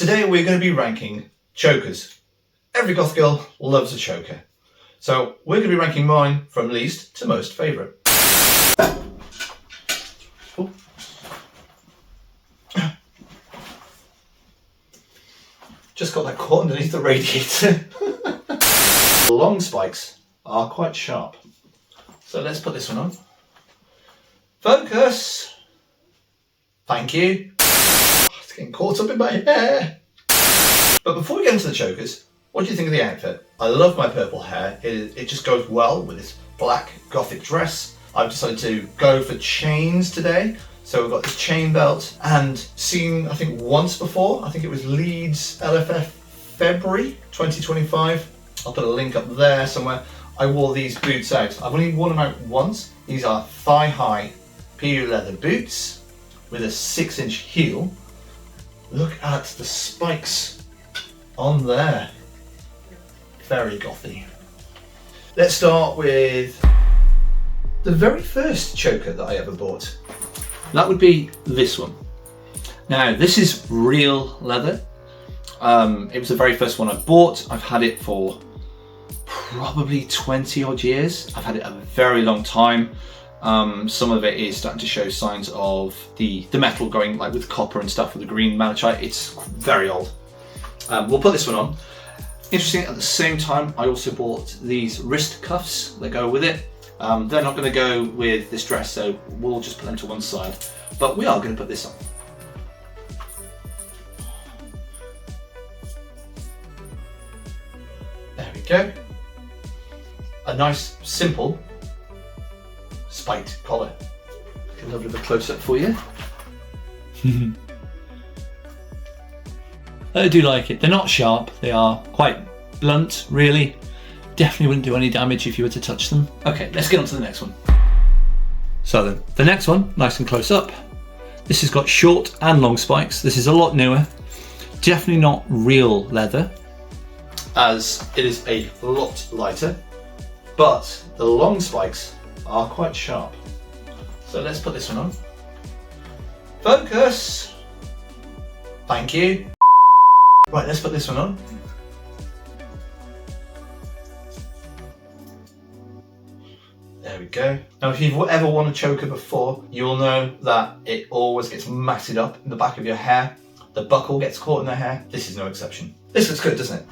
Today we're going to be ranking chokers. Every goth girl loves a choker. So we're going to be ranking mine from least to most favourite. Just got that caught underneath the radiator. The long spikes are quite sharp. So let's put this one on. Focus! Thank you. It's getting caught up in my hair. But before we get into the chokers, what do you think of the outfit? I love my purple hair. It just goes well with this black gothic dress. I've decided to go for chains today. So we've got this chain belt, and seen I think once before, I think it was Leeds LFF February 2025. I'll put a link up there somewhere. I wore these boots out. I've only worn them out once. These are thigh-high PU leather boots with a 6-inch heel. Look at the spikes on there. Very gothy. Let's start with the very first choker that I ever bought. That would be this one. Now, this is real leather. It was the very first one I bought. I've had it for probably 20 odd years. I've had it a very long time. Some of it is starting to show signs of the metal going like with copper and stuff with the green malachite. It's very old. We'll put this one on. Interesting, at the same time, I also bought these wrist cuffs that go with it. They're not going to go with this dress, so we'll just put them to one side. But we are going to put this on. There we go. A nice, simple, spiked collar. Get a little bit of a close-up for you. I do like it. They're not sharp. They are quite blunt, really. Definitely wouldn't do any damage if you were to touch them. Okay, let's get on to the next one. So then, the next one, nice and close up. This has got short and long spikes. This is a lot newer. Definitely not real leather, as it is a lot lighter, but the long spikes are quite sharp. So let's put this one on. Focus! Thank you. Right, let's put this one on. There we go. Now, if you've ever worn a choker before, you'll know that it always gets matted up in the back of your hair. The buckle gets caught in the hair. This is no exception. This looks good, doesn't it?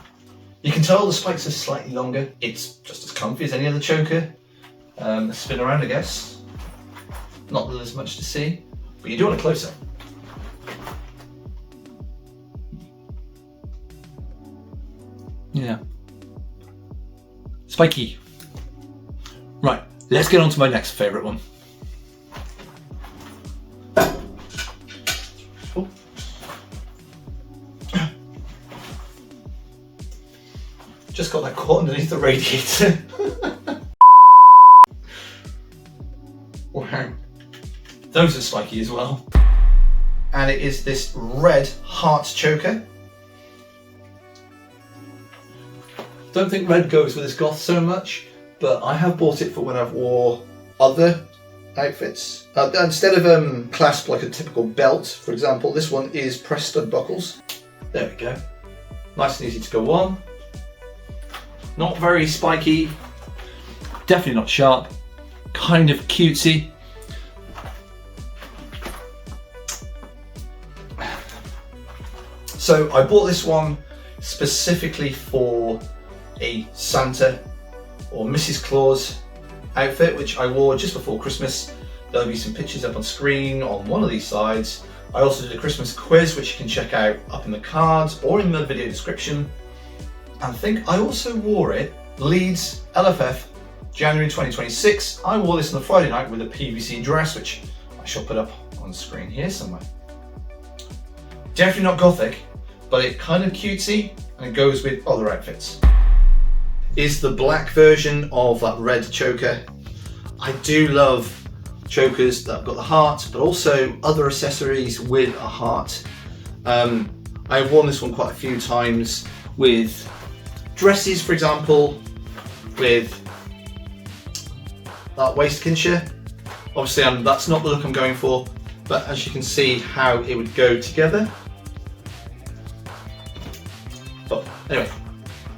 You can tell the spikes are slightly longer. It's just as comfy as any other choker. Spin around, I guess. Not that there's much to see, but you do want a close-up. Yeah. Spiky. Right, let's get on to my next favourite one. Oh. Just got that caught underneath the radiator. Wow. Those are spiky as well. And it is this red heart choker. Don't think red goes with this goth so much, but I have bought it for when I've wore other outfits. Instead of clasp like a typical belt, for example, this one is press stud buckles. There we go. Nice and easy to go on. Not very spiky. Definitely not sharp. Kind of cutesy. So I bought this one specifically for a Santa or Mrs. Claus outfit, which I wore just before Christmas. There'll be some pictures up on screen on one of these sides. I also did a Christmas quiz, which you can check out up in the cards or in the video description. And I think I also wore it, Leeds LFF January 2026. I wore this on the Friday night with a PVC dress, which I shall put up on screen here somewhere. Definitely not gothic, but it kind of cutesy and it goes with other outfits. Is the black version of that red choker. I do love chokers that have got the heart, but also other accessories with a heart. I've worn this one quite a few times with dresses, for example, with that waist cincher. Obviously, that's not the look I'm going for, but as you can see how it would go together. Anyway,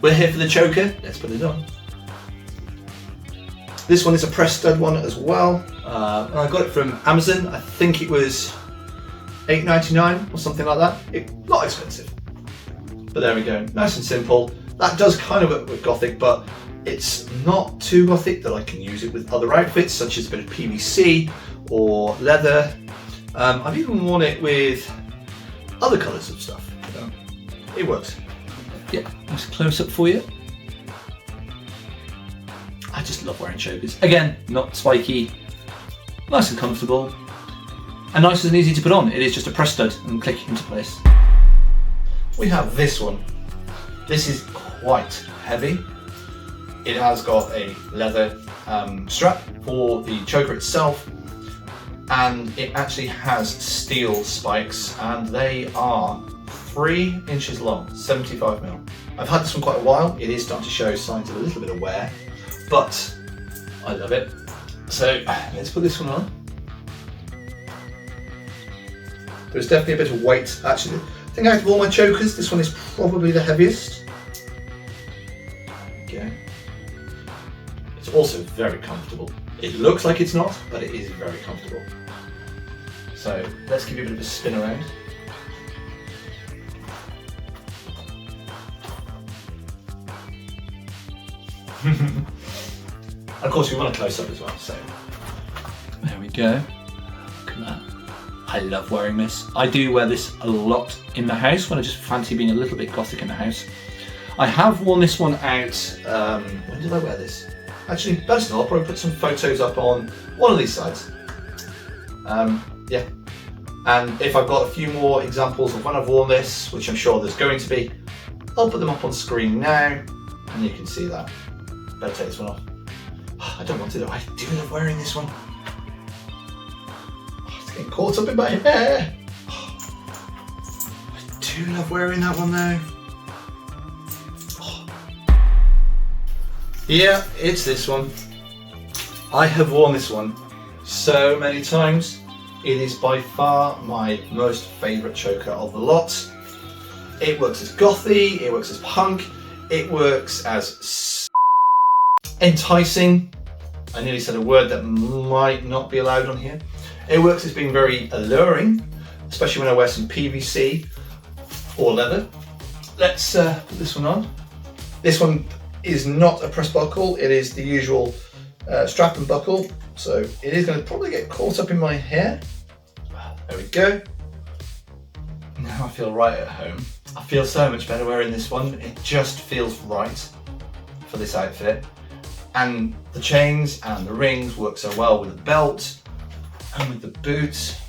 we're here for the choker. Let's put it on. This one is a press stud one as well. I got it from Amazon. I think it was $8.99 or something like that. Not expensive. But there we go, nice and simple. That does kind of work with gothic, but it's not too gothic that I can use it with other outfits, such as a bit of PVC or leather. I've even worn it with other colours of stuff. It works. Yeah, nice close up for you. I just love wearing chokers. Again, not spiky, nice and comfortable, and nice and easy to put on. It is just a press stud and click into place. We have this one. This is quite heavy. It has got a leather strap for the choker itself, and it actually has steel spikes, and they are 3 inches long, 75mm. I've had this one quite a while. It is starting to show signs of a little bit of wear, but I love it. So let's put this one on. There's definitely a bit of weight. Actually, I think out of all my chokers, this one is probably the heaviest. Okay. It's also very comfortable. It looks like it's not, but it is very comfortable. So let's give you a bit of a spin around. Of course, we want a close up as well, so. There we go. Look at that. I love wearing this. I do wear this a lot in the house when I just fancy being a little bit gothic in the house. I have worn this one out, when did I wear this? Actually, better still, I'll probably put some photos up on one of these sides. Yeah. And if I've got a few more examples of when I've worn this, which I'm sure there's going to be, I'll put them up on screen now, and you can see that. Better take this one off. I don't want to though, I do love wearing this one. It's getting caught up in my hair. I do love wearing that one though. Yeah, it's this one. I have worn this one so many times. It is by far my most favourite choker of the lot. It works as gothy, it works as punk, it works as enticing. I nearly said a word that might not be allowed on here. It works as being very alluring, especially when I wear some PVC or leather. Let's put this one on. This one is not a press buckle, it is the usual strap and buckle, so it is going to probably get caught up in my hair. There we go. Now I feel right at home. I feel so much better wearing this one. It just feels right for this outfit. And the chains and the rings work so well with the belt and with the boots.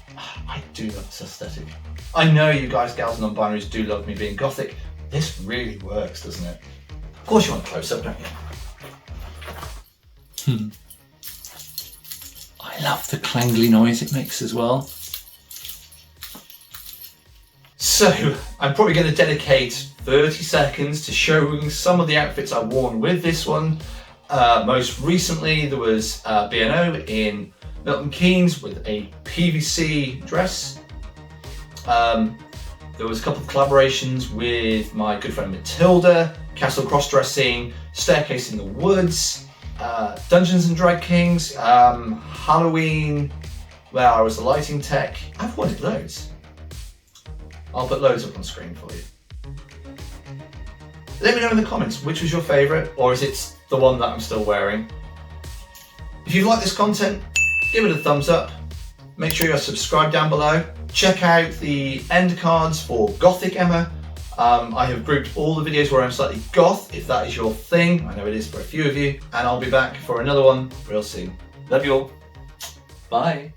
I do love this aesthetic. I know you guys, gals and non-binaries do love me being gothic. This really works, doesn't it? Of course you want a close-up, don't you? I love the clangly noise it makes as well. So, I'm probably going to dedicate 30 seconds to showing some of the outfits I've worn with this one. Most recently, there was B&O in Milton Keynes with a PVC dress. There was a couple of collaborations with my good friend Matilda, Castle Crossdressing, Staircase in the Woods, Dungeons and Drag Kings, Halloween, where I was the lighting tech. I've worn it loads. I'll put loads up on screen for you. Let me know in the comments which was your favourite, or is it the one that I'm still wearing. If you've liked this content, give it a thumbs up. Make sure you're subscribed down below. Check out the end cards for Gothic Emma. I have grouped all the videos where I'm slightly goth, if that is your thing. I know it is for a few of you. And I'll be back for another one real soon. Love you all. Bye.